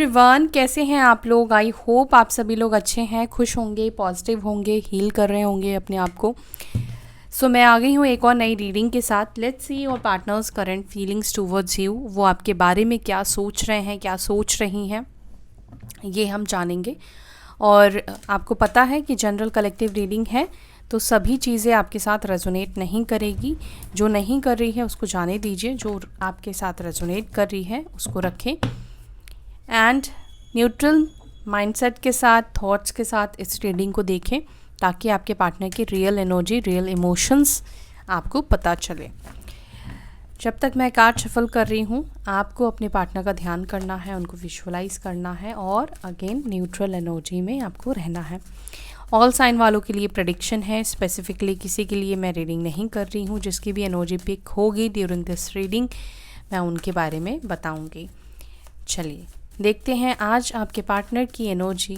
Everyone, कैसे हैं आप लोग। आई होप आप सभी लोग अच्छे हैं, खुश होंगे, पॉजिटिव होंगे, हील कर रहे होंगे अपने आप को। सो मैं आ गई हूँ एक और नई रीडिंग के साथ। Let's see your partners current feelings towards you. वो आपके बारे में क्या सोच रहे हैं, क्या सोच रही हैं, ये हम जानेंगे। और आपको पता है कि जनरल कलेक्टिव रीडिंग है, तो सभी चीज़ें आपके साथ रेजोनेट नहीं करेगी। जो नहीं कर रही है उसको जाने दीजिए, जो आपके साथ रेजोनेट कर रही है उसको रखें। एंड न्यूट्रल माइंडसेट के साथ, थॉट्स के साथ इस रीडिंग को देखें, ताकि आपके पार्टनर की रियल एनर्जी, रियल इमोशंस आपको पता चले। जब तक मैं कार्ड शफल कर रही हूँ, आपको अपने पार्टनर का ध्यान करना है, उनको विजुअलाइज करना है और अगेन न्यूट्रल एनर्जी में आपको रहना है। ऑल साइन वालों के लिए प्रेडिक्शन है, स्पेसिफिकली किसी के लिए मैं रीडिंग नहीं कर रही हूँ। जिसकी भी एनर्जी पिक होगी ड्यूरिंग दिस रीडिंग, मैं उनके बारे में बताऊँगी। चलिए देखते हैं आज आपके पार्टनर की एनर्जी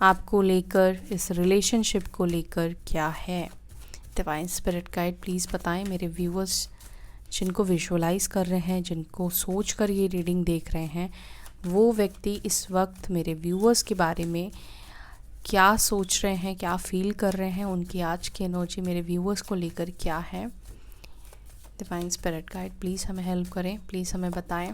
आपको लेकर, इस रिलेशनशिप को लेकर क्या है। डिवाइन स्पिरिट गाइड प्लीज़ बताएं मेरे व्यूअर्स, जिनको विजुअलाइज कर रहे हैं, जिनको सोच कर ये रीडिंग देख रहे हैं, वो व्यक्ति इस वक्त मेरे व्यूअर्स के बारे में क्या सोच रहे हैं, क्या फील कर रहे हैं, उनकी आज की एनर्जी मेरे व्यूअर्स को लेकर क्या है। डिवाइन स्पिरिट गाइड प्लीज़ हमें हेल्प करें, प्लीज़ हमें बताएं।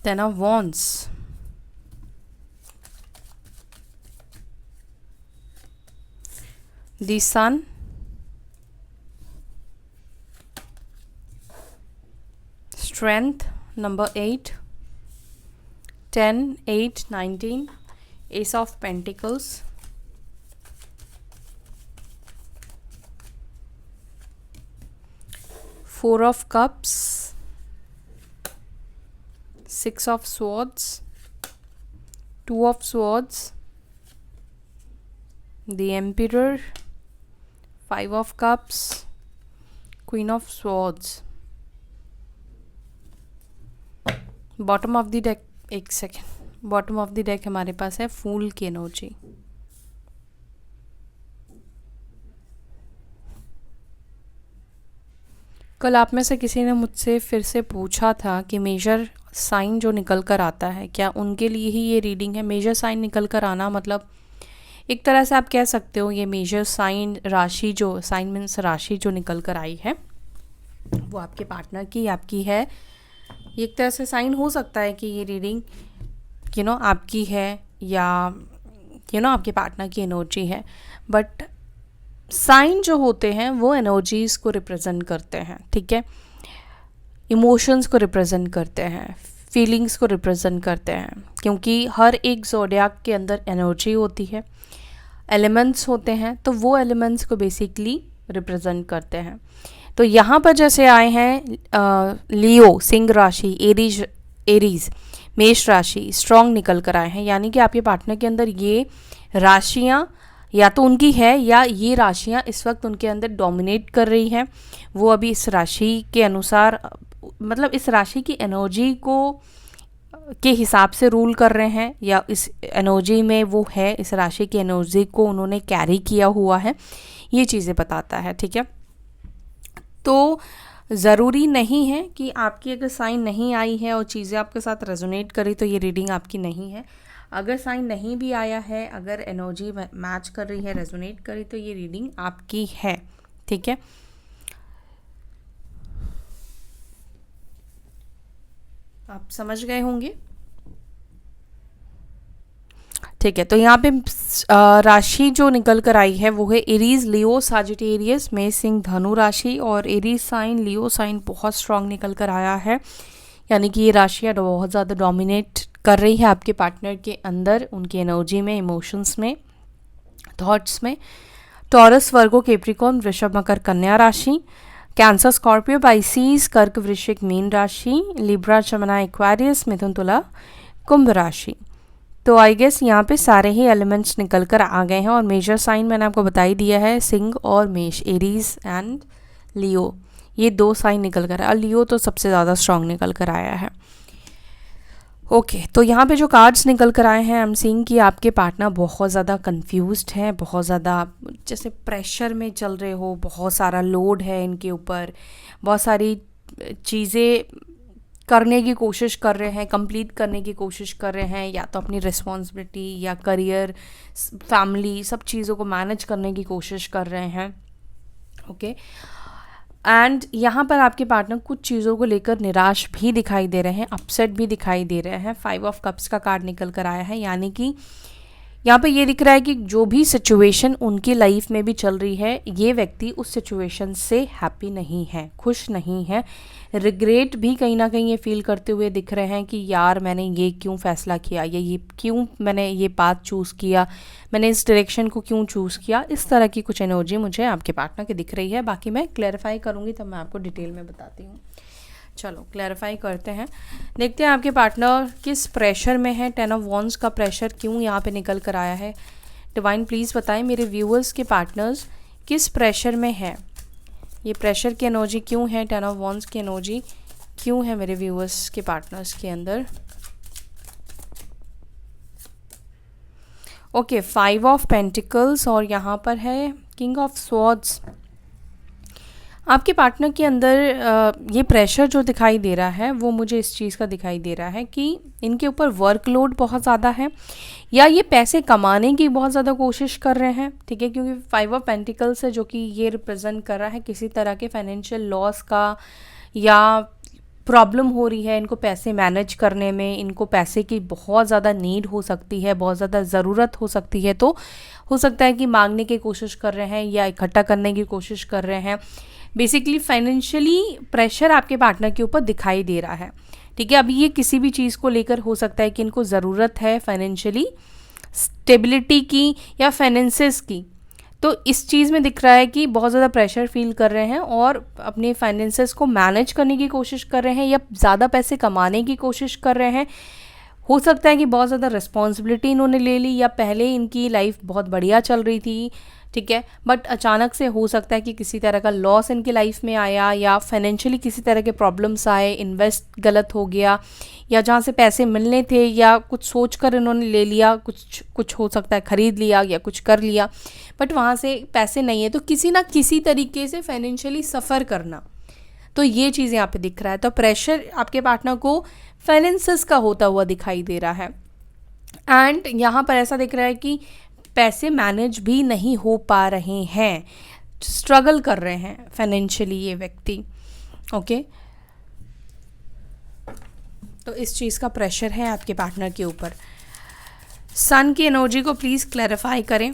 Ten of Wands, the Sun, Strength, number 8, 10, 8, 19, Ace of Pentacles, Four of Cups, Six of Swords, Two of Swords, the Emperor, Five of Cups, Queen of Swords। Bottom of the deck, एक second, bottom of the deck हमारे पास है फूल की energy. कल आप में से किसी ने मुझसे फिर से पूछा था कि मेजर साइन जो निकल कर आता है, क्या उनके लिए ही ये रीडिंग है। मेजर साइन निकल कर आना मतलब एक तरह से आप कह सकते हो ये मेजर साइन राशि, जो साइन मीन्स राशि जो निकल कर आई है वो आपके पार्टनर की, आपकी है। ये एक तरह से साइन हो सकता है कि ये रीडिंग आपकी है या आपके पार्टनर की एनर्जी है। बट साइन जो होते हैं वो एनर्जीज़ को रिप्रेजेंट करते हैं, ठीक है, इमोशंस को रिप्रेजेंट करते हैं, फीलिंग्स को रिप्रेजेंट करते हैं, क्योंकि हर एक ज़ोडिएक के अंदर एनर्जी होती है, एलिमेंट्स होते हैं, तो वो एलिमेंट्स को बेसिकली रिप्रेजेंट करते हैं। तो यहाँ पर जैसे आए हैं लियो सिंह राशि, एरीज मेष राशि स्ट्रॉन्ग निकल कर आए हैं, यानी कि आपके पार्टनर के अंदर ये राशियाँ या तो उनकी है या ये राशियाँ इस वक्त उनके अंदर डोमिनेट कर रही हैं। वो अभी इस राशि के अनुसार, मतलब इस राशि की एनर्जी को के हिसाब से रूल कर रहे हैं, या इस एनर्जी में वो है, इस राशि की एनर्जी को उन्होंने कैरी किया हुआ है, ये चीज़ें बताता है, ठीक है। तो ज़रूरी नहीं है कि आपकी अगर साइन नहीं आई है और चीज़ें आपके साथ रेजोनेट करी तो ये रीडिंग आपकी नहीं है। अगर साइन नहीं भी आया है, अगर एनर्जी मैच कर रही है, रेजोनेट करी, तो ये रीडिंग आपकी है, ठीक है। आप समझ गए होंगे, ठीक है। तो यहाँ पे राशि जो निकल कर आई है वो है एरीज, लियो, साजिटेरियस, मेष, सिंह, धनु राशि। और एरीज साइन, लियो साइन बहुत स्ट्रांग निकल कर आया है, यानी कि ये राशियाँ बहुत ज़्यादा डोमिनेट कर रही है आपके पार्टनर के अंदर, उनकी एनर्जी में, इमोशंस में, थॉट्स में। टॉरस, वर्गो, कैप्रिकॉर्न, वृषभ, मकर, कन्या राशि। कैंसर, स्कॉर्पियो, पाइसीज, कर्क, वृश्चिक, मीन राशि। लिब्रा, जमिनी, एक्वेरियस, मिथुन, तुला, कुंभ राशि। तो आई गेस यहाँ पे सारे ही एलिमेंट्स निकल कर आ गए हैं। और मेजर साइन मैंने आपको बता ही दिया है, सिंह और मेष, एरीज एंड लियो, ये दो साइन निकल कर आया। लियो तो सबसे ज़्यादा स्ट्रांग निकल कर आया है। ओके तो यहाँ पे जो कार्ड्स निकल कर आए हैं, आई एम सीइंग कि आपके पार्टनर बहुत ज़्यादा कंफ्यूज्ड है, बहुत ज़्यादा जैसे प्रेशर में चल रहे हो, बहुत सारा लोड है इनके ऊपर, बहुत सारी चीज़ें करने की कोशिश कर रहे हैं, कंप्लीट करने की कोशिश कर रहे हैं, या तो अपनी रिस्पॉन्सिबिलिटी या करियर, फैमिली, सब चीज़ों को मैनेज करने की कोशिश कर रहे हैं। ओके एंड यहाँ पर आपके पार्टनर कुछ चीज़ों को लेकर निराश भी दिखाई दे रहे हैं, अपसेट भी दिखाई दे रहे हैं। 5 ऑफ कप्स का कार्ड निकल कर आया है, यानी कि यहाँ पे ये दिख रहा है कि जो भी सिचुएशन उनकी लाइफ में भी चल रही है, ये व्यक्ति उस सिचुएशन से हैप्पी नहीं है, खुश नहीं है, रिग्रेट भी कहीं ना कहीं ये फील करते हुए दिख रहे हैं कि यार मैंने ये क्यों फ़ैसला किया, या ये क्यों मैंने ये पाथ चूज़ किया, मैंने इस डायरेक्शन को क्यों चूज़ किया। इस तरह की कुछ एनर्जी मुझे आपके पार्टनर की दिख रही है। बाकी मैं क्लैरिफाई करूँगी तब मैं आपको डिटेल में बताती हूँ। चलो क्लैरिफाई करते हैं, देखते हैं आपके पार्टनर किस प्रेशर में है। 10 ऑफ वॉन्ड्स का प्रेशर क्यों यहाँ पे निकल कर आया है। डिवाइन प्लीज़ बताएं मेरे व्यूअर्स के पार्टनर्स किस प्रेशर में है, ये प्रेशर की एनर्जी क्यों है, 10 ऑफ वॉन्ड्स की एनर्जी क्यों है मेरे व्यूअर्स के पार्टनर्स के अंदर। ओके 5 ऑफ पेंटिकल्स और यहाँ पर है किंग ऑफ स्वॉर्ड्स। आपके पार्टनर के अंदर ये प्रेशर जो दिखाई दे रहा है वो मुझे इस चीज़ का दिखाई दे रहा है कि इनके ऊपर वर्कलोड बहुत ज़्यादा है, या ये पैसे कमाने की बहुत ज़्यादा कोशिश कर रहे हैं। ठीक है, क्योंकि 5 ऑफ पेंटिकल्स है जो कि ये रिप्रेजेंट कर रहा है किसी तरह के फाइनेंशियल लॉस का, या प्रॉब्लम हो रही है इनको पैसे मैनेज करने में, इनको पैसे की बहुत ज़्यादा नीड हो सकती है, बहुत ज़्यादा ज़रूरत हो सकती है। तो हो सकता है कि मांगने की कोशिश कर रहे हैं या इकट्ठा करने की कोशिश कर रहे हैं। बेसिकली फाइनेंशियली प्रेशर आपके पार्टनर के ऊपर दिखाई दे रहा है। ठीक है, अभी ये किसी भी चीज़ को लेकर हो सकता है कि इनको ज़रूरत है फाइनेंशियली स्टेबिलिटी की या फाइनेंसेस की, तो इस चीज़ में दिख रहा है कि बहुत ज़्यादा प्रेशर फील कर रहे हैं और अपने फाइनेंसेस को मैनेज करने की कोशिश कर रहे हैं या ज़्यादा पैसे कमाने की कोशिश कर रहे हैं। हो सकता है कि बहुत ज़्यादा रिस्पॉन्सिबिलिटी इन्होंने ले ली, या पहले इनकी लाइफ बहुत बढ़िया चल रही थी। ठीक है, बट अचानक से हो सकता है कि किसी तरह का लॉस इनकी लाइफ में आया, या फाइनेंशियली किसी तरह के प्रॉब्लम्स आए, इन्वेस्ट गलत हो गया, या जहाँ से पैसे मिलने थे या कुछ सोच कर इन्होंने ले लिया, कुछ हो सकता है ख़रीद लिया या कुछ कर लिया, बट वहाँ से पैसे नहीं है, तो किसी ना किसी तरीके से फाइनेंशियली सफ़र करना, तो ये चीज़ यहाँ पे दिख रहा है। तो प्रेशर आपके पार्टनर को फाइनेंसेस का होता हुआ दिखाई दे रहा है। एंड यहाँ पर ऐसा दिख रहा है कि पैसे मैनेज भी नहीं हो पा रहे हैं, स्ट्रगल कर रहे हैं फाइनेंशियली ये व्यक्ति। ओके, तो इस चीज़ का प्रेशर है आपके पार्टनर के ऊपर। सन की एनर्जी को प्लीज़ क्लैरिफाई करें।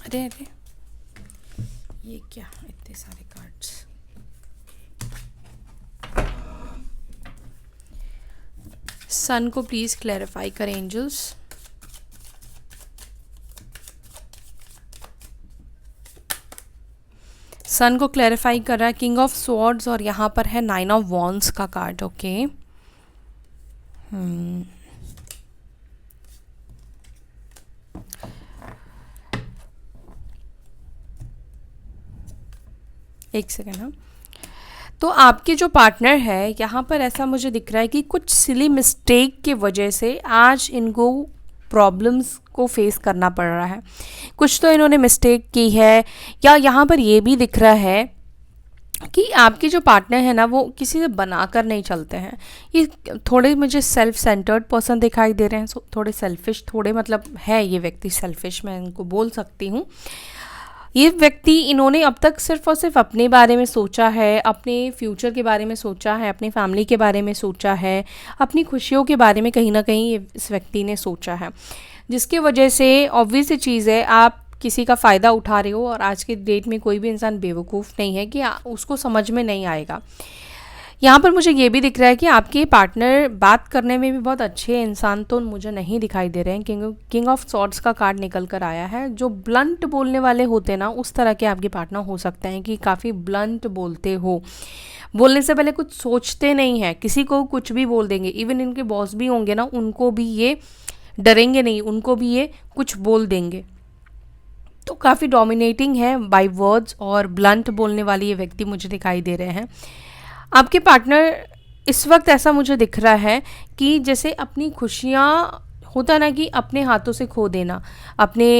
अरे अरे ये क्या इतने सारे कार्ड्स। सन को प्लीज़ क्लैरिफाई करें एंजल्स। सन को क्लैरिफाई कर रहा है किंग ऑफ स्वॉर्ड्स और यहाँ पर है 9 ऑफ वॉन्ड्स का कार्ड। ओके एक सेकेंड। हाँ, तो आपके जो पार्टनर है यहाँ पर ऐसा मुझे दिख रहा है कि कुछ सिली मिस्टेक की वजह से आज इनको प्रॉब्लम्स को फेस करना पड़ रहा है। कुछ तो इन्होंने मिस्टेक की है, या यहाँ पर ये भी दिख रहा है कि आपके जो पार्टनर है ना वो किसी से बनाकर नहीं चलते हैं। ये थोड़े मुझे सेल्फ सेंटर्ड पर्सन दिखाई दे रहे हैं, थोड़े सेल्फिश, थोड़े मतलब है ये व्यक्ति सेल्फिश, मैं इनको बोल सकती हूँ। ये व्यक्ति इन्होंने अब तक सिर्फ और सिर्फ अपने बारे में सोचा है, अपने फ्यूचर के बारे में सोचा है, अपनी फैमिली के बारे में सोचा है, अपनी खुशियों के बारे में कहीं ना कहीं इस व्यक्ति ने सोचा है, जिसकी वजह से ऑब्वियस सी चीज़ है आप किसी का फ़ायदा उठा रहे हो। और आज के डेट में कोई भी इंसान बेवकूफ़ नहीं है कि उसको समझ में नहीं आएगा। यहाँ पर मुझे ये भी दिख रहा है कि आपके पार्टनर बात करने में भी बहुत अच्छे इंसान तो मुझे नहीं दिखाई दे रहे हैं। किंग ऑफ सॉर्ड्स का कार्ड निकल कर आया है। जो ब्लंट बोलने वाले होते हैं ना, उस तरह के आपके पार्टनर हो सकते हैं कि काफ़ी ब्लंट बोलते हो, बोलने से पहले कुछ सोचते नहीं हैं, किसी को कुछ भी बोल देंगे। इवन इनके बॉस भी होंगे ना, उनको भी ये डरेंगे नहीं, उनको भी ये कुछ बोल देंगे। तो तो काफ़ी डोमिनेटिंग है बाय वर्ड्स और ब्लंट बोलने वाली ये व्यक्ति मुझे दिखाई दे रहे हैं। आपके पार्टनर इस वक्त ऐसा मुझे दिख रहा है कि जैसे अपनी खुशियाँ, होता ना कि अपने हाथों से खो देना, अपने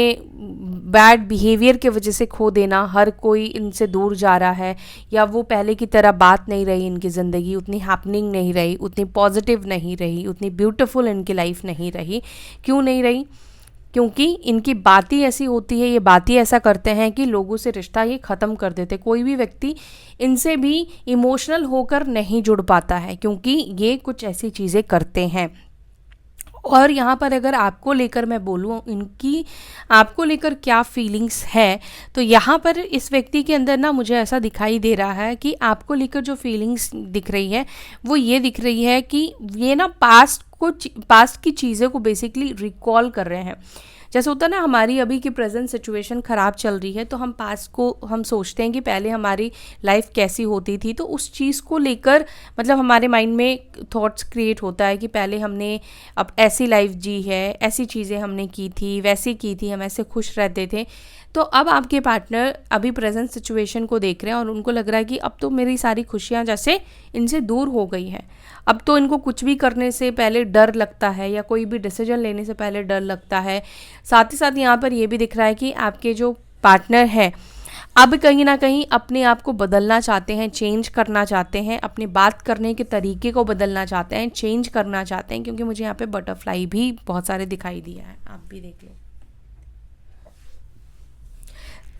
बैड बिहेवियर के वजह से खो देना, हर कोई इनसे दूर जा रहा है, या वो पहले की तरह बात नहीं रही, इनकी ज़िंदगी उतनी हैपनिंग नहीं रही, उतनी पॉजिटिव नहीं रही, उतनी ब्यूटीफुल इनकी लाइफ नहीं रही। क्यों नहीं रही? क्योंकि इनकी बात ही ऐसी होती है, ये बात ही ऐसा करते हैं कि लोगों से रिश्ता ये ख़त्म कर देते। कोई भी व्यक्ति इनसे भी इमोशनल होकर नहीं जुड़ पाता है, क्योंकि ये कुछ ऐसी चीज़ें करते हैं। और यहाँ पर अगर आपको लेकर मैं बोलूँ, इनकी आपको लेकर क्या फीलिंग्स है, तो यहाँ पर इस व्यक्ति के अंदर ना मुझे ऐसा दिखाई दे रहा है कि आपको लेकर जो फीलिंग्स दिख रही है वो ये दिख रही है कि ये ना पास्ट की चीज़ें को बेसिकली रिकॉल कर रहे हैं। जैसे होता है ना, हमारी अभी की प्रेजेंट सिचुएशन ख़राब चल रही है तो हम पास्ट को हम सोचते हैं कि पहले हमारी लाइफ कैसी होती थी, तो उस चीज़ को लेकर मतलब हमारे माइंड में थॉट्स क्रिएट होता है कि पहले हमने अब ऐसी लाइफ जी है, ऐसी चीज़ें हमने की थी, वैसी की थी, हम ऐसे खुश रहते थे। तो अब आपके पार्टनर अभी प्रेजेंट सिचुएशन को देख रहे हैं और उनको लग रहा है कि अब तो मेरी सारी खुशियाँ जैसे इनसे दूर हो गई हैं। अब तो इनको कुछ भी करने से पहले डर लगता है, या कोई भी डिसीजन लेने से पहले डर लगता है। साथ ही साथ यहाँ पर ये भी दिख रहा है कि आपके जो पार्टनर है अब कहीं ना कहीं अपने आप को बदलना चाहते हैं, चेंज करना चाहते हैं, अपने बात करने के तरीके को बदलना चाहते हैं, चेंज करना चाहते हैं। क्योंकि मुझे यहाँ पे बटरफ्लाई भी बहुत सारे दिखाई दिया है, आप भी देख लो।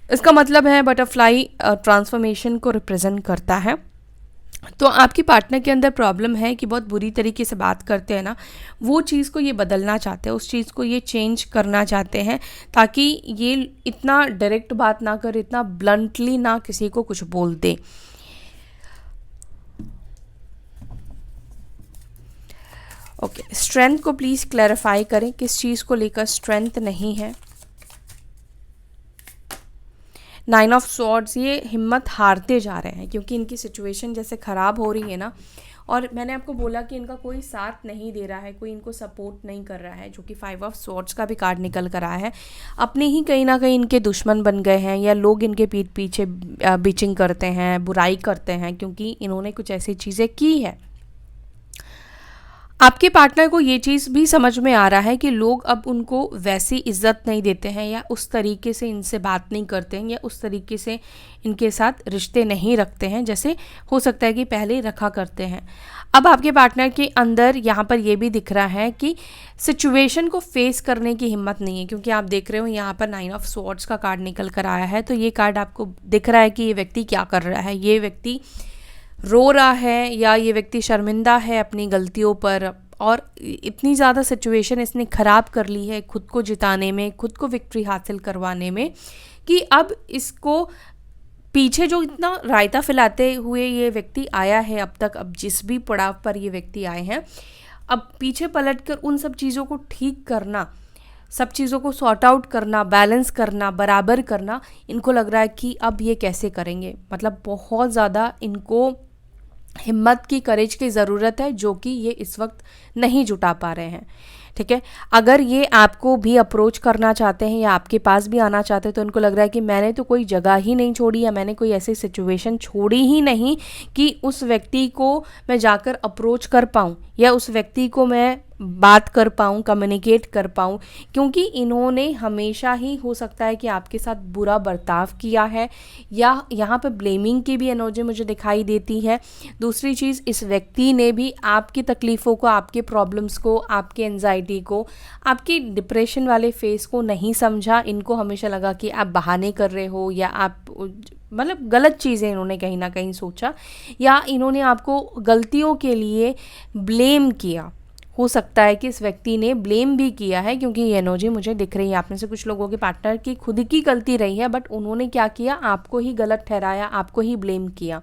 इसका मतलब है बटरफ्लाई ट्रांसफॉर्मेशन को रिप्रेजेंट करता है। तो आपकी पार्टनर के अंदर प्रॉब्लम है कि बहुत बुरी तरीके से बात करते हैं ना, वो चीज़ को ये बदलना चाहते हैं, उस चीज़ को ये चेंज करना चाहते हैं, ताकि ये इतना डायरेक्ट बात ना कर, इतना ब्लंटली ना किसी को कुछ बोल दे। ओके, स्ट्रेंथ को प्लीज़ क्लैरिफाई करें, किस चीज़ को लेकर स्ट्रेंथ नहीं है। 9 ऑफ स्वॉर्ड्स, ये हिम्मत हारते जा रहे हैं क्योंकि इनकी सिचुएशन जैसे ख़राब हो रही है ना, और मैंने आपको बोला कि इनका कोई साथ नहीं दे रहा है, कोई इनको सपोर्ट नहीं कर रहा है, जो कि 5 ऑफ स्वॉर्ड्स का भी कार्ड निकल कर आया है। अपने ही कहीं ना कहीं इनके दुश्मन बन गए हैं, या लोग इनके पीठ पीछे बिचिंग करते हैं, बुराई करते हैं, क्योंकि इन्होंने कुछ ऐसी चीज़ें की है। आपके पार्टनर को ये चीज़ भी समझ में आ रहा है कि लोग अब उनको वैसी इज्जत नहीं देते हैं, या उस तरीके से इनसे बात नहीं करते हैं, या उस तरीके से इनके साथ रिश्ते नहीं रखते हैं जैसे हो सकता है कि पहले रखा करते हैं। अब आपके पार्टनर के अंदर यहाँ पर ये भी दिख रहा है कि सिचुएशन को फेस करने की हिम्मत नहीं है, क्योंकि आप देख रहे हो यहाँ पर 9 ऑफ स्वॉर्ड्स का कार्ड निकल कर आया है। तो ये कार्ड आपको दिख रहा है कि ये व्यक्ति क्या कर रहा है। ये व्यक्ति रो रहा है, या ये व्यक्ति शर्मिंदा है अपनी गलतियों पर, और इतनी ज़्यादा सिचुएशन इसने ख़राब कर ली है खुद को जिताने में, खुद को विक्ट्री हासिल करवाने में, कि अब इसको पीछे जो इतना रायता फैलाते हुए ये व्यक्ति आया है अब तक, अब जिस भी पड़ाव पर ये व्यक्ति आए हैं, अब पीछे पलटकर उन सब चीज़ों को ठीक करना, सब चीज़ों को सॉर्ट आउट करना, बैलेंस करना, बराबर करना, इनको लग रहा है कि अब ये कैसे करेंगे। मतलब बहुत ज़्यादा इनको हिम्मत की, करेज की ज़रूरत है, जो कि ये इस वक्त नहीं जुटा पा रहे हैं। ठीक है, अगर ये आपको भी अप्रोच करना चाहते हैं या आपके पास भी आना चाहते हैं, तो उनको लग रहा है कि मैंने तो कोई जगह ही नहीं छोड़ी, या मैंने कोई ऐसी सिचुएशन छोड़ी ही नहीं कि उस व्यक्ति को मैं जाकर अप्रोच कर पाऊँ, या उस व्यक्ति को मैं बात कर पाऊँ, कम्युनिकेट कर पाऊँ, क्योंकि इन्होंने हमेशा ही हो सकता है कि आपके साथ बुरा बर्ताव किया है, या यहाँ पे ब्लेमिंग की भी एनर्जी मुझे दिखाई देती है। दूसरी चीज़, इस व्यक्ति ने भी आपकी तकलीफ़ों को, आपके प्रॉब्लम्स को, आपके एंजाइटी को, आपकी डिप्रेशन वाले फेस को नहीं समझा। इनको हमेशा लगा कि आप बहाने कर रहे हो, या आप मतलब गलत चीज़ें इन्होंने कहीं ना कहीं सोचा, या इन्होंने आपको गलतियों के लिए ब्लेम किया। हो सकता है कि इस व्यक्ति ने ब्लेम भी किया है, क्योंकि ये एनर्जी मुझे दिख रही है। आप में से कुछ लोगों के पार्टनर की खुद की गलती रही है, बट उन्होंने क्या किया, आपको ही गलत ठहराया, आपको ही ब्लेम किया।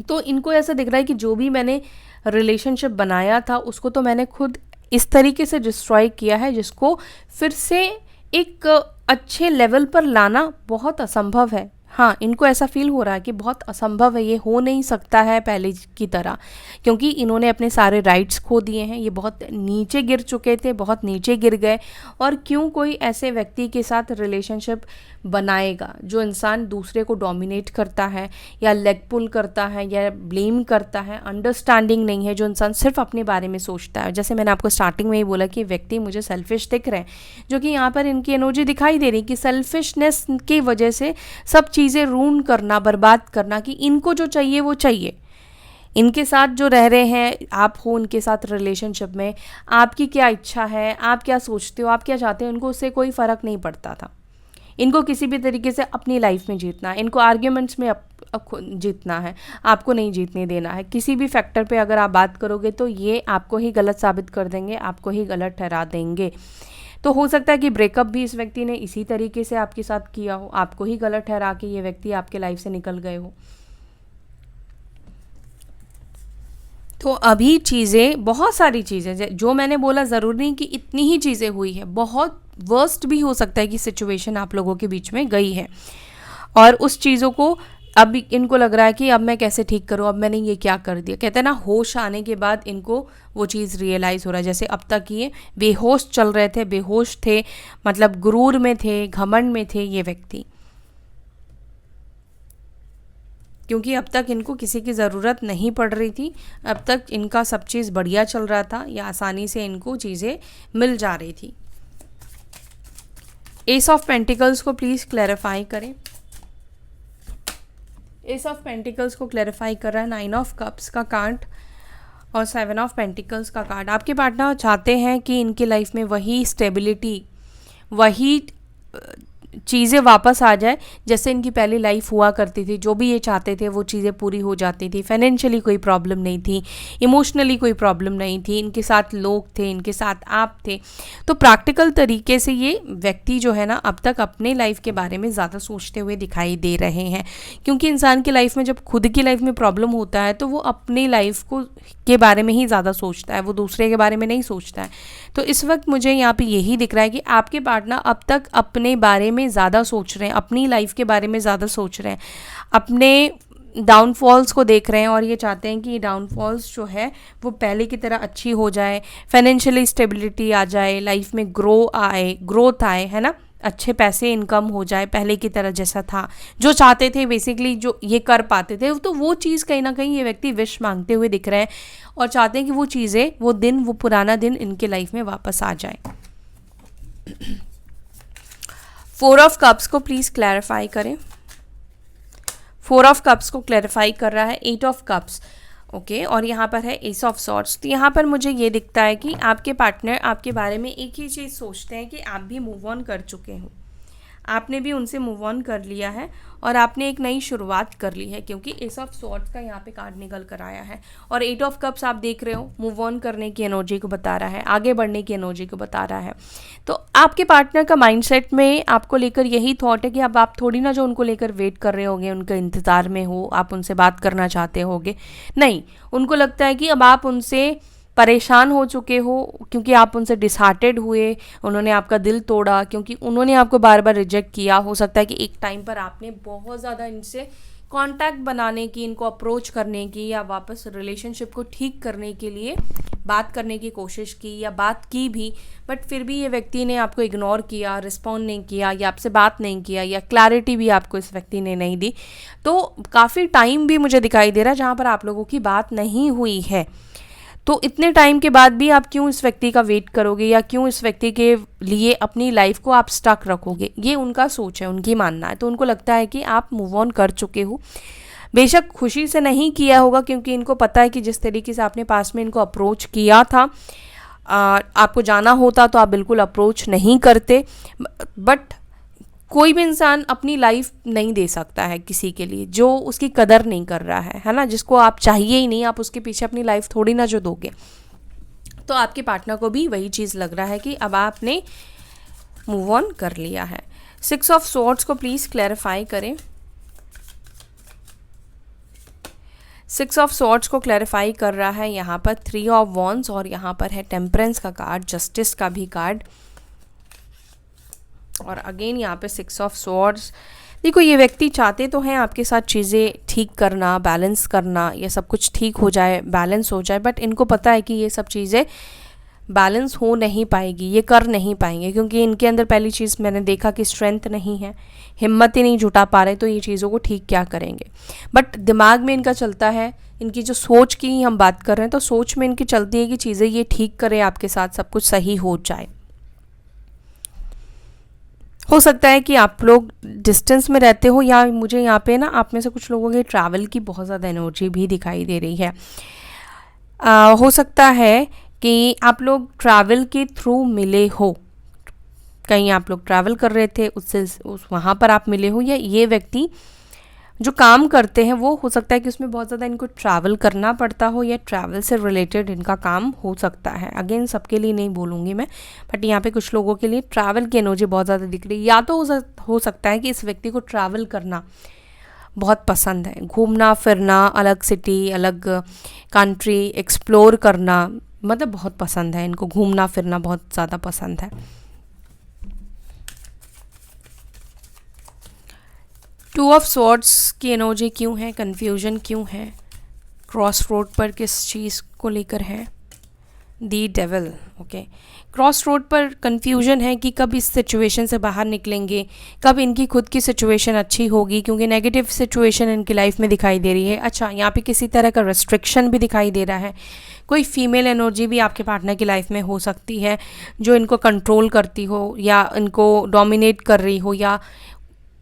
तो इनको ऐसा दिख रहा है कि जो भी मैंने रिलेशनशिप बनाया था उसको तो मैंने खुद इस तरीके से डिस्ट्रॉय किया है, जिसको फिर से एक अच्छे लेवल पर लाना बहुत असंभव है। हाँ, इनको ऐसा फील हो रहा है कि बहुत असंभव है, ये हो नहीं सकता है पहले की तरह, क्योंकि इन्होंने अपने सारे राइट्स खो दिए हैं, ये बहुत नीचे गिर चुके थे, बहुत नीचे गिर गए। और क्यों कोई ऐसे व्यक्ति के साथ रिलेशनशिप बनाएगा जो इंसान दूसरे को डोमिनेट करता है या लेग पुल करता है या ब्लेम करता है, अंडरस्टैंडिंग नहीं है, जो इंसान सिर्फ अपने बारे में सोचता है। जैसे मैंने आपको स्टार्टिंग में ही बोला कि व्यक्ति मुझे सेल्फिश दिख रहे हैं, जो कि यहाँ पर इनकी एनर्जी दिखाई दे रही कि सेल्फिशनेस की वजह से सब चीज़ें रूइन करना, बर्बाद करना, कि इनको जो चाहिए वो चाहिए। इनके साथ जो रह रहे हैं, आप हो उनके साथ रिलेशनशिप में, आपकी क्या इच्छा है, आप क्या सोचते हो, आप क्या चाहते हो, उनको उससे कोई फ़र्क नहीं पड़ता था। इनको किसी भी तरीके से अपनी लाइफ में जीतना है, इनको आर्ग्यूमेंट्स में जीतना है, आपको नहीं जीतने देना है। किसी भी फैक्टर पे अगर आप बात करोगे तो ये आपको ही गलत साबित कर देंगे, आपको ही गलत ठहरा देंगे। तो हो सकता है कि ब्रेकअप भी इस व्यक्ति ने इसी तरीके से आपके साथ किया हो, आपको ही गलत ठहरा के ये व्यक्ति आपके लाइफ से निकल गए हो। तो अभी चीज़ें, बहुत सारी चीज़ें जो मैंने बोला, ज़रूरी नहीं कि इतनी ही चीज़ें हुई है, बहुत वर्स्ट भी हो सकता है कि सिचुएशन आप लोगों के बीच में गई है, और उस चीज़ों को अब इनको लग रहा है कि अब मैं कैसे ठीक करूं, अब मैंने ये क्या कर दिया। कहते हैं ना, होश आने के बाद इनको वो चीज़ रियलाइज़ हो रहा है। जैसे अब तक ये बेहोश चल रहे थे, बेहोश थे, मतलब गुरूर में थे, घमंड में थे ये व्यक्ति, क्योंकि अब तक इनको किसी की ज़रूरत नहीं पड़ रही थी। अब तक इनका सब चीज़ बढ़िया चल रहा था, या आसानी से इनको चीज़ें मिल जा रही थी। एस ऑफ पेंटिकल्स को प्लीज़ क्लैरिफाई करें। एस ऑफ पेंटिकल्स को क्लैरिफाई कर रहा है 9 ऑफ कप्स का कार्ड और 7 ऑफ पेंटिकल्स का कार्ड। आपके पार्टनर चाहते हैं कि इनकी लाइफ में वही स्टेबिलिटी, वही चीज़ें वापस आ जाए जैसे इनकी पहली लाइफ हुआ करती थी। जो भी ये चाहते थे वो चीज़ें पूरी हो जाती थी। फाइनेंशियली कोई प्रॉब्लम नहीं थी, इमोशनली कोई प्रॉब्लम नहीं थी, इनके साथ लोग थे, इनके साथ आप थे। तो प्रैक्टिकल तरीके से ये व्यक्ति जो है ना, अब तक अपने लाइफ के बारे में ज़्यादा सोचते हुए दिखाई दे रहे हैं, क्योंकि इंसान की लाइफ में जब खुद की लाइफ में प्रॉब्लम होता है तो वो अपनी लाइफ को के बारे में ही ज़्यादा सोचता है, वो दूसरे के बारे में नहीं सोचता है। तो इस वक्त मुझे यहाँ पे यही दिख रहा है कि आपके पार्टनर अब तक अपने बारे में ज़्यादा सोच रहे हैं, अपनी लाइफ के बारे में ज़्यादा सोच रहे हैं, अपने डाउनफॉल्स को देख रहे हैं, और ये चाहते हैं कि ये डाउनफॉल्स जो है वो पहले की तरह अच्छी हो जाए, फाइनेंशियली स्टेबिलिटी आ जाए, लाइफ में ग्रोथ आए, है ना, अच्छे पैसे इनकम हो जाए, पहले की तरह जैसा था, जो चाहते थे बेसिकली, जो ये कर पाते थे। तो वो चीज़ कहीं ना कहीं ये व्यक्ति विश मांगते हुए दिख रहे हैं और चाहते हैं कि वो चीज़ें, वो दिन, वो पुराना दिन इनके लाइफ में वापस आ जाए। 4 ऑफ कप्स को प्लीज़ क्लैरिफाई करें। 4 ऑफ कप्स को क्लैरिफाई कर रहा है 8 ऑफ कप्स, ओके, और यहाँ पर है एस ऑफ सॉर्ड्स। तो यहाँ पर मुझे ये दिखता है कि आपके पार्टनर आपके बारे में एक ही चीज़ सोचते हैं कि आप भी मूव ऑन कर चुके हो, आपने भी उनसे मूव ऑन कर लिया है और आपने एक नई शुरुआत कर ली है, क्योंकि एस ऑफ सॉर्ड्स का यहाँ पे कार्ड निकल कर आया है। और 8 ऑफ कप्स आप देख रहे हो, मूव ऑन करने की एनर्जी को बता रहा है, आगे बढ़ने की एनर्जी को बता रहा है। तो आपके पार्टनर का माइंडसेट में आपको लेकर यही थॉट है कि अब आप थोड़ी ना जो उनको लेकर वेट कर रहे होगे, उनके इंतज़ार में हो, आप उनसे बात करना चाहते होगे, नहीं, उनको लगता है कि अब आप उनसे परेशान हो चुके हो, क्योंकि आप उनसे डिसहार्टेड हुए, उन्होंने आपका दिल तोड़ा, क्योंकि उन्होंने आपको बार बार रिजेक्ट किया। हो सकता है कि एक टाइम पर आपने बहुत ज़्यादा इनसे कांटेक्ट बनाने की, इनको अप्रोच करने की, या वापस रिलेशनशिप को ठीक करने के लिए बात करने की कोशिश की, या बात की भी, बट फिर भी ये व्यक्ति ने आपको इग्नोर किया, रिस्पॉन्ड नहीं किया, या आपसे बात नहीं किया, या क्लैरिटी भी आपको इस व्यक्ति ने नहीं दी। तो काफ़ी टाइम भी मुझे दिखाई दे रहा है जहाँ पर आप लोगों की बात नहीं हुई है। तो इतने टाइम के बाद भी आप क्यों इस व्यक्ति का वेट करोगे, या क्यों इस व्यक्ति के लिए अपनी लाइफ को आप स्टक रखोगे, ये उनका सोच है, उनकी मानना है। तो उनको लगता है कि आप मूव ऑन कर चुके हो। बेशक खुशी से नहीं किया होगा, क्योंकि इनको पता है कि जिस तरीके से आपने पास में इनको अप्रोच किया था, आपको जाना होता तो आप बिल्कुल अप्रोच नहीं करते। बट कोई भी इंसान अपनी लाइफ नहीं दे सकता है किसी के लिए जो उसकी कदर नहीं कर रहा है ना, जिसको आप चाहिए ही नहीं, आप उसके पीछे अपनी लाइफ थोड़ी ना जो दोगे। तो आपके पार्टनर को भी वही चीज़ लग रहा है कि अब आपने मूव ऑन कर लिया है। 6 ऑफ सॉर्ड्स को प्लीज़ क्लैरिफाई करें। 6 ऑफ सॉर्ड्स को क्लैरिफाई कर रहा है यहाँ पर 3 ऑफ वॉन्ड्स, और यहाँ पर है टेम्परेंस का कार्ड, जस्टिस का भी कार्ड, और अगेन यहाँ पे 6 ऑफ सॉर्ड्स। देखो ये व्यक्ति चाहते तो हैं आपके साथ चीज़ें ठीक करना, बैलेंस करना, ये सब कुछ ठीक हो जाए, बैलेंस हो जाए, बट इनको पता है कि ये सब चीज़ें बैलेंस हो नहीं पाएगी, ये कर नहीं पाएंगे, क्योंकि इनके अंदर पहली चीज़ मैंने देखा कि स्ट्रेंथ नहीं है, हिम्मत ही नहीं जुटा पा रहे, तो ये चीज़ों को ठीक क्या करेंगे। बट दिमाग में इनका चलता है, इनकी जो सोच की हम बात कर रहे हैं, तो सोच में इनकी चलती है कि चीज़ें ये ठीक करें, आपके साथ सब कुछ सही हो जाए। हो सकता है कि आप लोग डिस्टेंस में रहते हो, या मुझे यहाँ पे ना आप में से कुछ लोगों के ट्रैवल की बहुत ज़्यादा एनर्जी भी दिखाई दे रही है। हो सकता है कि आप लोग ट्रैवल के थ्रू मिले हो, कहीं आप लोग ट्रैवल कर रहे थे, उससे वहाँ पर आप मिले हो, या ये व्यक्ति जो काम करते हैं वो हो सकता है कि उसमें बहुत ज़्यादा इनको ट्रैवल करना पड़ता हो, या ट्रैवल से रिलेटेड इनका काम हो सकता है। अगेन सबके लिए नहीं बोलूँगी मैं, बट यहाँ पे कुछ लोगों के लिए ट्रैवल की एनर्जी बहुत ज़्यादा दिख रही है। या तो हो सकता है कि इस व्यक्ति को ट्रैवल करना बहुत पसंद है, घूमना फिरना, अलग सिटी, अलग कंट्री एक्सप्लोर करना, मतलब बहुत पसंद है इनको, घूमना फिरना बहुत ज़्यादा पसंद है। 2 ऑफ स्वॉर्ड्स की एनर्जी क्यों है, कन्फ्यूजन क्यों है, क्रॉस रोड पर किस चीज़ को लेकर है, दी डेविल। ओके, क्रॉस रोड पर कन्फ्यूजन है कि कब इस सिचुएशन से बाहर निकलेंगे, कब इनकी खुद की सिचुएशन अच्छी होगी, क्योंकि नेगेटिव सिचुएशन इनकी लाइफ में दिखाई दे रही है। अच्छा, यहाँ पे किसी तरह का रेस्ट्रिक्शन भी दिखाई दे रहा है, कोई फीमेल एनर्जी भी आपके पार्टनर की लाइफ में हो सकती है जो इनको कंट्रोल करती हो, या इनको डोमिनेट कर रही हो, या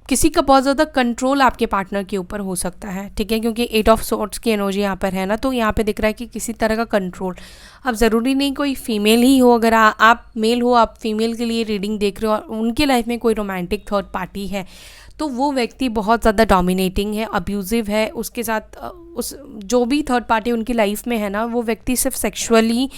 किसी का बहुत ज़्यादा कंट्रोल आपके पार्टनर के ऊपर हो सकता है। ठीक है, क्योंकि 8 ऑफ स्वॉर्ड्स की एनर्जी यहाँ पर है ना, तो यहाँ पे दिख रहा है कि किसी तरह का कंट्रोल। अब ज़रूरी नहीं कोई फीमेल ही हो, अगर आप मेल हो, आप फीमेल के लिए रीडिंग देख रहे हो और उनकी लाइफ में कोई रोमांटिक थर्ड पार्टी है, तो वो व्यक्ति बहुत ज़्यादा डोमिनेटिंग है, अब्यूज़िव है, उसके साथ उस जो भी थर्ड पार्टी उनकी लाइफ में है ना, वो व्यक्ति सिर्फ सेक्सुअली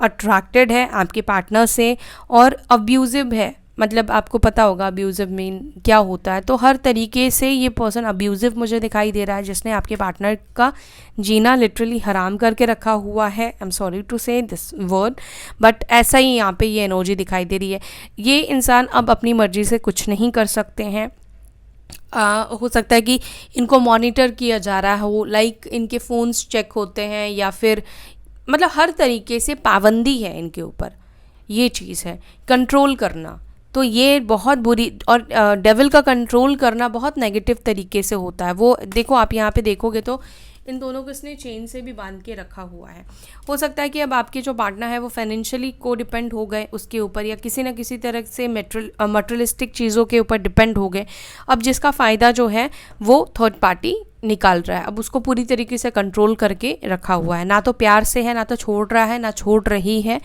अट्रैक्टेड है आपके पार्टनर से और अब्यूज़िव है। मतलब आपको पता होगा अब्यूज़िव मीन क्या होता है, तो हर तरीके से ये पर्सन अब्यूज़िव मुझे दिखाई दे रहा है, जिसने आपके पार्टनर का जीना लिटरली हराम करके रखा हुआ है। आई एम सॉरी टू से दिस वर्ड, बट ऐसा ही यहाँ पे ये एनर्जी दिखाई दे रही है। ये इंसान अब अपनी मर्जी से कुछ नहीं कर सकते हैं। हो सकता है कि इनको मॉनिटर किया जा रहा हो, लाइक इनके फ़ोन्स चेक होते हैं, या फिर मतलब हर तरीके से पाबंदी है इनके ऊपर, ये चीज़ है कंट्रोल करना। तो ये बहुत बुरी, और डेविल का कंट्रोल करना बहुत नेगेटिव तरीके से होता है। वो देखो, आप यहाँ पे देखोगे तो इन दोनों को इसने चेन से भी बांध के रखा हुआ है। हो सकता है कि अब आपके जो पार्टनर है वो फाइनेंशियली को डिपेंड हो गए उसके ऊपर, या किसी ना किसी तरह से मटेरियलिस्टिक चीज़ों के ऊपर डिपेंड हो गए। अब जिसका फ़ायदा जो है वो थर्ड पार्टी निकाल रहा है, अब उसको पूरी तरीके से कंट्रोल करके रखा हुआ है। ना तो प्यार से है, ना तो छोड़ रहा है, ना छोड़ रही है,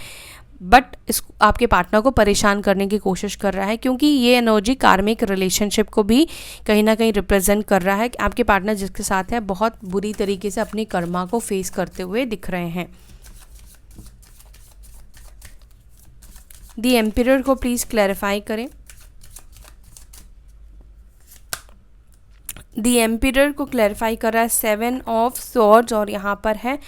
बट इस आपके पार्टनर को परेशान करने की कोशिश कर रहा है, क्योंकि ये एनर्जी कार्मिक रिलेशनशिप को भी कहीं ना कहीं रिप्रेजेंट कर रहा है कि आपके पार्टनर जिसके साथ है बहुत बुरी तरीके से अपनी कर्मा को फेस करते हुए दिख रहे हैं। दी एम्पिरर को प्लीज़ क्लैरिफाई करें। दी एम्पिरर को क्लैरिफाई कर रहा है 7 ऑफ स्वॉर्ड्स, और यहाँ पर है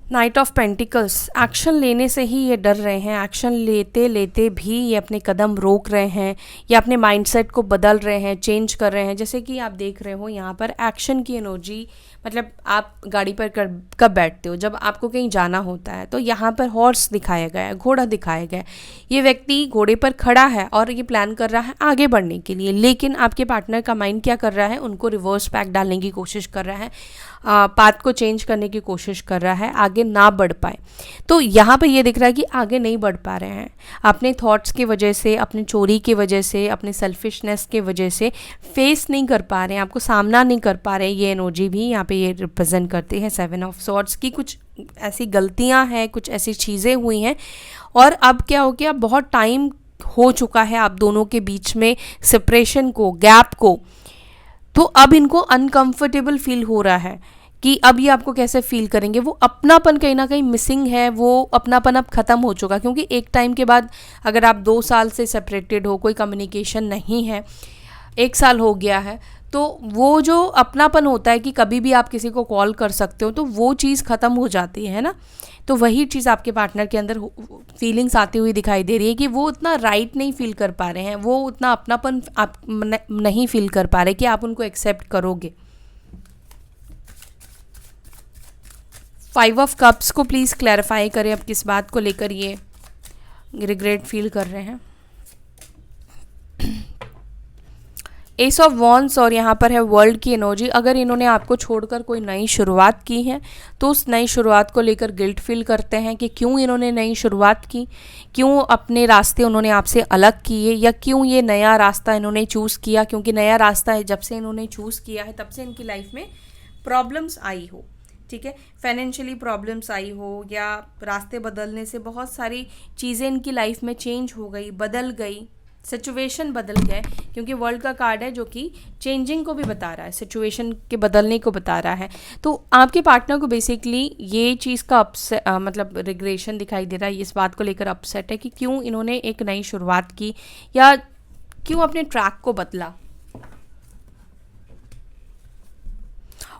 नाइट ऑफ पेंटिकल्स। एक्शन लेने से ही ये डर रहे हैं, एक्शन लेते लेते भी ये अपने कदम रोक रहे हैं, या अपने माइंडसेट को बदल रहे हैं, चेंज कर रहे हैं। जैसे कि आप देख रहे हो यहाँ पर एक्शन की एनर्जी, मतलब आप गाड़ी पर कब बैठते हो, जब आपको कहीं जाना होता है, तो यहाँ पर हॉर्स दिखाया गया है, घोड़ा दिखाया गया है। ये व्यक्ति घोड़े पर खड़ा है और ये प्लान कर रहा है आगे बढ़ने के लिए, लेकिन आपके पार्टनर का माइंड क्या कर रहा है, उनको रिवर्स पैक डालने की कोशिश कर रहा है, पाथ को चेंज करने की कोशिश कर रहा है, आगे ना बढ़ पाए। तो यहाँ पर ये दिख रहा है कि आगे नहीं बढ़ पा रहे हैं, अपने थॉट्स की वजह से, अपने चोरी की वजह से, अपने सेल्फिशनेस की वजह से फेस नहीं कर पा रहे हैं, आपको सामना नहीं कर पा रहे हैं। ये एनर्जी भी यहाँ पे ये रिप्रेजेंट करते हैं 7 ऑफ स्वॉर्ड्स की। कुछ ऐसी गलतियाँ हैं, कुछ ऐसी चीज़ें हुई हैं, और अब क्या हो गया, बहुत टाइम हो चुका है आप दोनों के बीच में सेपरेशन को, गैप को, तो अब इनको अनकंफर्टेबल फील हो रहा है कि अब ये आपको कैसे फील करेंगे। वो अपनापन कहीं ना कहीं मिसिंग है, वो अपनापन अब ख़त्म हो चुका, क्योंकि एक टाइम के बाद अगर आप 2 साल से सेपरेटेड हो, कोई कम्युनिकेशन नहीं है, 1 साल हो गया है, तो वो जो अपनापन होता है कि कभी भी आप किसी को कॉल कर सकते हो, तो वो चीज़ ख़त्म हो जाती है ना। तो वही चीज़ आपके पार्टनर के अंदर फीलिंग्स आती हुई दिखाई दे रही है कि वो उतना राइट नहीं फील कर पा रहे हैं, वो उतना अपनापन आप नहीं फील कर पा रहे कि आप उनको एक्सेप्ट करोगे। 5 ऑफ कप्स को प्लीज़ क्लैरिफाई करें, अब किस बात को लेकर ये रिग्रेट फील कर रहे हैं। एस ऑफ वॉन्ड्स और यहाँ पर है वर्ल्ड की एनर्जी। अगर इन्होंने आपको छोड़कर कोई नई शुरुआत की है तो उस नई शुरुआत को लेकर गिल्ट फील करते हैं कि क्यों इन्होंने नई शुरुआत की, क्यों अपने रास्ते उन्होंने आपसे अलग किए, या क्यों ये नया रास्ता इन्होंने चूज़ किया। क्योंकि नया रास्ता है, जब से इन्होंने चूज़ किया है तब से इनकी लाइफ में प्रॉब्लम्स आई हो, ठीक है, फाइनेंशियली प्रॉब्लम्स आई हो, या रास्ते बदलने से बहुत सारी चीज़ें इनकी लाइफ में चेंज हो गई, बदल गई, सिचुएशन बदल गए। क्योंकि वर्ल्ड का कार्ड है जो कि चेंजिंग को भी बता रहा है, सिचुएशन के बदलने को बता रहा है। तो आपके पार्टनर को बेसिकली ये चीज़ का मतलब रिग्रेशन दिखाई दे रहा है, इस बात को लेकर अपसेट है कि क्यों इन्होंने एक नई शुरुआत की या क्यों अपने ट्रैक को बदला।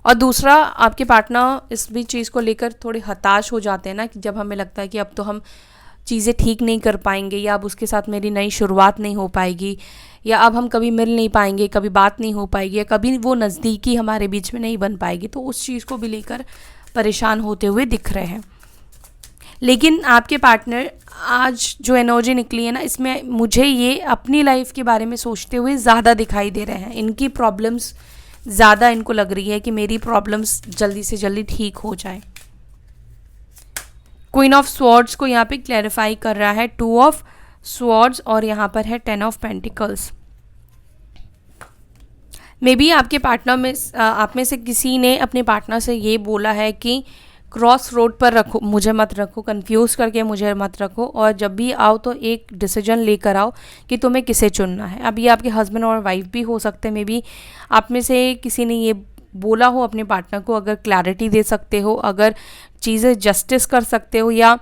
और दूसरा, आपके पार्टनर इस भी चीज़ को लेकर थोड़े हताश हो जाते हैं ना, कि जब हमें लगता है कि अब तो हम चीज़ें ठीक नहीं कर पाएंगे, या अब उसके साथ मेरी नई शुरुआत नहीं हो पाएगी, या अब हम कभी मिल नहीं पाएंगे, कभी बात नहीं हो पाएगी, या कभी वो नज़दीकी हमारे बीच में नहीं बन पाएगी। तो उस चीज़ को भी लेकर परेशान होते हुए दिख रहे हैं। लेकिन आपके पार्टनर आज जो एनर्जी निकली है ना, इसमें मुझे ये अपनी लाइफ के बारे में सोचते हुए ज़्यादा दिखाई दे रहे हैं। इनकी प्रॉब्लम्स ज़्यादा इनको लग रही है कि मेरी प्रॉब्लम्स जल्दी से जल्दी ठीक हो जाए। क्वीन ऑफ स्वॉर्ड्स को यहाँ पे क्लैरिफाई कर रहा है 2 ऑफ स्वॉर्ड्स और यहाँ पर है 10 ऑफ पेंटिकल्स। मे बी आपके पार्टनर में आप में से किसी ने अपने पार्टनर से ये बोला है कि क्रॉस रोड पर रखो, मुझे मत रखो, कंफ्यूज करके मुझे मत रखो, और जब भी आओ तो एक डिसीजन लेकर आओ कि तुम्हें किसे चुनना है। अब ये आपके हस्बैंड और वाइफ भी हो सकते हैं, मे बी आप में से किसी ने ये बोला हो अपने पार्टनर को। अगर क्लैरिटी दे सकते हो, अगर चीज़ें जस्टिस कर सकते हो, या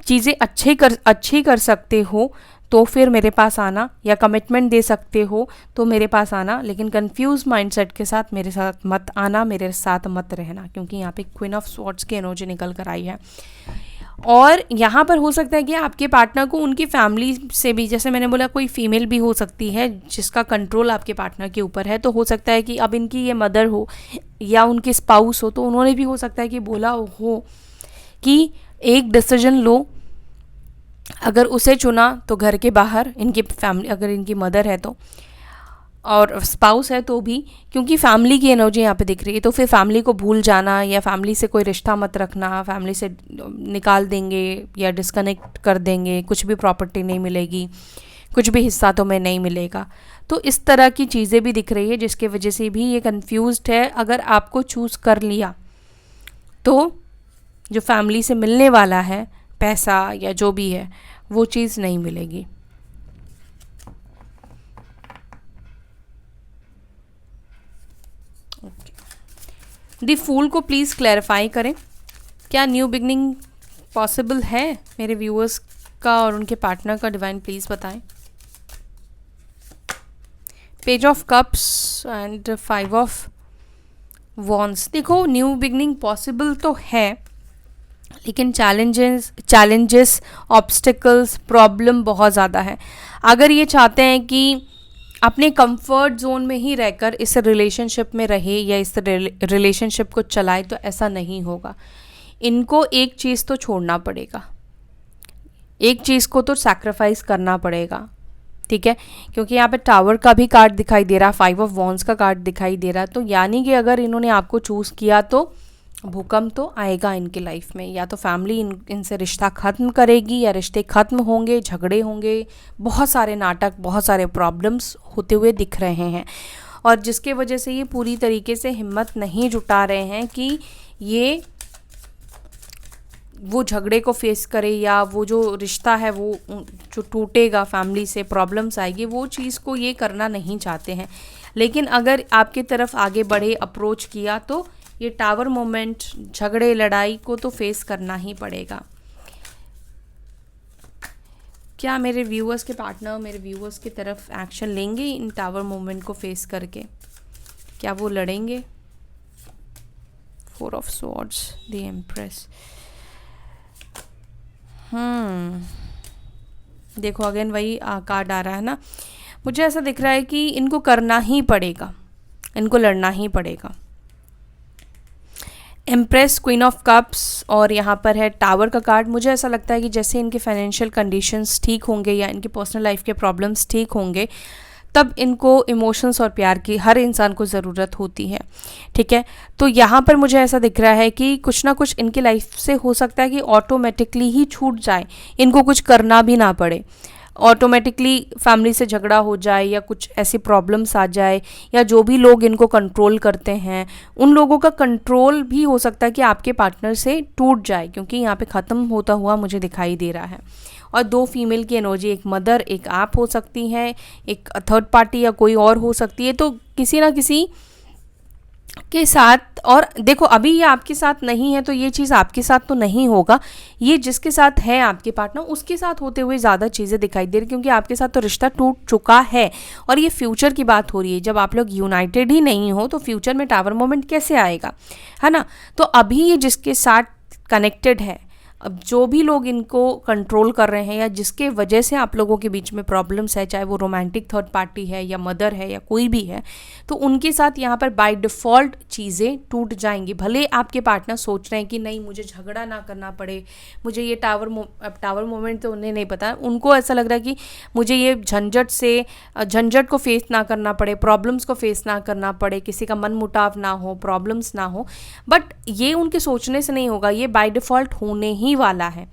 चीज़ें अच्छी कर सकते हो, तो फिर मेरे पास आना, या कमिटमेंट दे सकते हो तो मेरे पास आना। लेकिन कंफ्यूज माइंडसेट के साथ मेरे साथ मत आना, मेरे साथ मत रहना, क्योंकि यहाँ पे क्वीन ऑफ स्वॉर्ड्स की एनर्जी निकल कर आई है। और यहाँ पर हो सकता है कि आपके पार्टनर को उनकी फैमिली से भी, जैसे मैंने बोला, कोई फीमेल भी हो सकती है जिसका कंट्रोल आपके पार्टनर के ऊपर है। तो हो सकता है कि अब इनकी ये मदर हो या उनकी स्पाउस हो, तो उन्होंने भी हो सकता है कि बोला हो कि एक डिसीजन लो, अगर उसे चुना तो घर के बाहर इनकी फैमिली, अगर इनकी मदर है तो, और स्पाउस है तो भी, क्योंकि फैमिली की एनर्जी यहाँ पे दिख रही है। तो फिर फैमिली को भूल जाना, या फैमिली से कोई रिश्ता मत रखना, फैमिली से निकाल देंगे या डिस्कनेक्ट कर देंगे, कुछ भी प्रॉपर्टी नहीं मिलेगी, कुछ भी हिस्सा तो मैं नहीं मिलेगा। तो इस तरह की चीज़ें भी दिख रही है, जिसके वजह से भी ये कन्फ्यूज्ड है। अगर आपको चूज़ कर लिया तो जो फैमिली से मिलने वाला है, पैसा या जो भी है, वो चीज़ नहीं मिलेगी। दी फूल को प्लीज़ क्लैरिफाई करें, क्या न्यू बिगनिंग पॉसिबल है मेरे व्यूअर्स का और उनके पार्टनर का? डिवाइन प्लीज़ बताएं। Page of cups and 5 of wands. देखो, न्यू बिगनिंग पॉसिबल तो है, लेकिन चैलेंजेस ऑब्स्टिकल्स, प्रॉब्लम बहुत ज़्यादा है। अगर ये चाहते हैं कि अपने कंफर्ट जोन में ही रहकर इस रिलेशनशिप में रहे या इस रिलेशनशिप को चलाए, तो ऐसा नहीं होगा। इनको एक चीज़ तो छोड़ना पड़ेगा, एक चीज़ को तो सैक्रिफाइस करना पड़ेगा, ठीक है। क्योंकि यहाँ पे टावर का भी कार्ड दिखाई दे रहा, 5 ऑफ वॉन्ड्स का कार्ड दिखाई दे रहा। तो यानी कि अगर इन्होंने आपको चूज़ किया तो भूकंप तो आएगा इनकी लाइफ में, या तो फैमिली इनसे रिश्ता ख़त्म करेगी, या रिश्ते ख़त्म होंगे, झगड़े होंगे, बहुत सारे नाटक, बहुत सारे प्रॉब्लम्स होते हुए दिख रहे हैं। और जिसके वजह से ये पूरी तरीके से हिम्मत नहीं जुटा रहे हैं कि ये वो झगड़े को फेस करे, या वो जो रिश्ता है वो जो टूटेगा, फैमिली से प्रॉब्लम्स आएगी, वो चीज़ को ये करना नहीं चाहते हैं। लेकिन अगर आपकी तरफ आगे बढ़े, अप्रोच किया, तो ये टावर मोमेंट, झगड़े, लड़ाई को तो फेस करना ही पड़ेगा। क्या मेरे व्यूअर्स के पार्टनर मेरे व्यूअर्स की तरफ एक्शन लेंगे इन टावर मोमेंट को फेस करके? क्या वो लड़ेंगे? 4 ऑफ स्वॉर्ड्स, द एम्प्रेस। देखो अगेन वही कार्ड आ रहा है ना, मुझे ऐसा दिख रहा है कि इनको करना ही पड़ेगा, इनको लड़ना ही पड़ेगा। एम्प्रेस, क्वीन ऑफ कप्स और यहाँ पर है टावर का कार्ड। मुझे ऐसा लगता है कि जैसे इनके फाइनेंशियल कंडीशंस ठीक होंगे या इनकी पर्सनल लाइफ के प्रॉब्लम्स ठीक होंगे, तब इनको इमोशंस और प्यार की हर इंसान को ज़रूरत होती है, ठीक है। तो यहाँ पर मुझे ऐसा दिख रहा है कि कुछ ना कुछ इनकी लाइफ से हो सकता है कि ऑटोमेटिकली ही छूट जाए, इनको कुछ करना भी ना पड़े, ऑटोमेटिकली फैमिली से झगड़ा हो जाए या कुछ ऐसी प्रॉब्लम्स आ जाए, या जो भी लोग इनको कंट्रोल करते हैं उन लोगों का कंट्रोल भी हो सकता है कि आपके पार्टनर से टूट जाए, क्योंकि यहाँ पे ख़त्म होता हुआ मुझे दिखाई दे रहा है। और 2 फीमेल की एनर्जी, एक मदर, एक आप हो सकती हैं, एक थर्ड पार्टी या कोई और हो सकती है। तो किसी ना किसी के साथ, और देखो अभी ये आपके साथ नहीं है तो ये चीज़ आपके साथ तो नहीं होगा, ये जिसके साथ है आपके पार्टनर उसके साथ होते हुए ज़्यादा चीज़ें दिखाई दे रही, क्योंकि आपके साथ तो रिश्ता टूट चुका है और ये फ्यूचर की बात हो रही है। जब आप लोग यूनाइटेड ही नहीं हो तो फ्यूचर में टावर मोमेंट कैसे आएगा, है ना। तो अभी ये जिसके साथ कनेक्टेड है, अब जो भी लोग इनको कंट्रोल कर रहे हैं या जिसके वजह से आप लोगों के बीच में प्रॉब्लम्स है, चाहे वो रोमांटिक थर्ड पार्टी है या मदर है या कोई भी है, तो उनके साथ यहाँ पर बाय डिफ़ॉल्ट चीज़ें टूट जाएंगी। भले आपके पार्टनर सोच रहे हैं कि नहीं मुझे झगड़ा ना करना पड़े, मुझे ये टावर मोमेंट तो उन्हें नहीं पता, उनको ऐसा लग रहा है कि मुझे ये झंझट को फेस ना करना पड़े, प्रॉब्लम्स को फेस ना करना पड़े, किसी का मन मुटाव ना हो, प्रॉब्लम्स ना हो। बट ये उनके सोचने से नहीं होगा, ये बाय डिफ़ॉल्ट होने ही वाला है।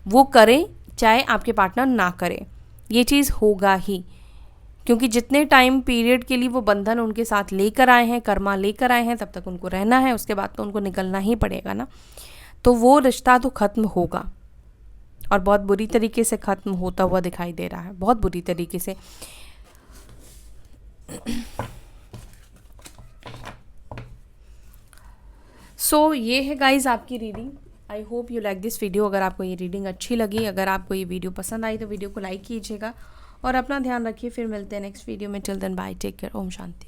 वो करें चाहे आपके पार्टनर ना करे, ये चीज़ होगा ही, क्योंकि जितने टाइम पीरियड के लिए वो बंधन उनके साथ लेकर आए हैं, कर्मा लेकर आए हैं, तब तक उनको रहना है, उसके बाद तो उनको निकलना ही पड़ेगा ना। तो वो रिश्ता तो ख़त्म होगा और बहुत बुरी तरीके से ख़त्म होता हुआ दिखाई दे रहा है, बहुत बुरी तरीके से। सो ये है गाइज आपकी reading. I hope you like this video. अगर आपको ये रीडिंग अच्छी लगी, अगर आपको ये वीडियो पसंद आई तो वीडियो को लाइक कीजिएगा और अपना ध्यान रखिए। फिर मिलते हैं नेक्स्ट वीडियो में। Till then bye, take care, ओम शांति।